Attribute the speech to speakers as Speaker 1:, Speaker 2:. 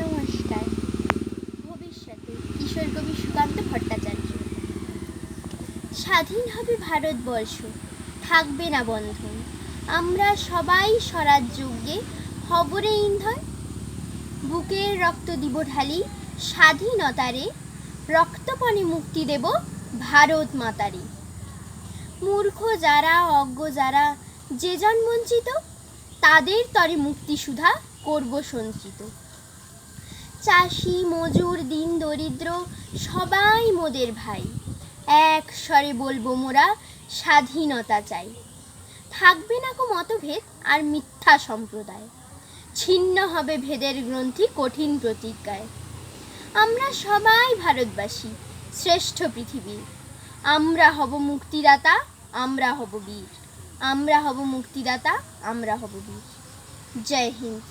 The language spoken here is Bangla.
Speaker 1: নমস্কার। ভবিষ্যতে কিশোর কবি সুকান্ত ভট্টাচার্য। স্বাধীন হবে ভারতবর্ষ, থাকবে না বন্ধন, আমরা সবাই স্বরাজ্যে হবরে ইন্ধন। বুকের রক্ত দিব ঢালি স্বাধীনতারে, রক্তপণে মুক্তি দেব ভারত মাতারে। মূর্খ যারা, অজ্ঞ যারা, যে জন বঞ্চিত, তাদের তরে মুক্তি সুধা করব সঞ্চিত। চাষি মজুর দিন দরিদ্র সবাই মোদের ভাই, এক স্বরে বলবো মোরা স্বাধীনতা চাই। থাকবে না কো মতভেদ আর মিথ্যা সম্প্রদায়, ছিন্ন হবে ভেদের গ্রন্থি কঠিন প্রতিজ্ঞায়। আমরা সবাই ভারতবাসী, শ্রেষ্ঠ পৃথিবীর, আমরা হব মুক্তিদাতা, আমরা হব বীর, আমরা হব মুক্তিদাতা, আমরা হব বীর। জয় হিন্দ।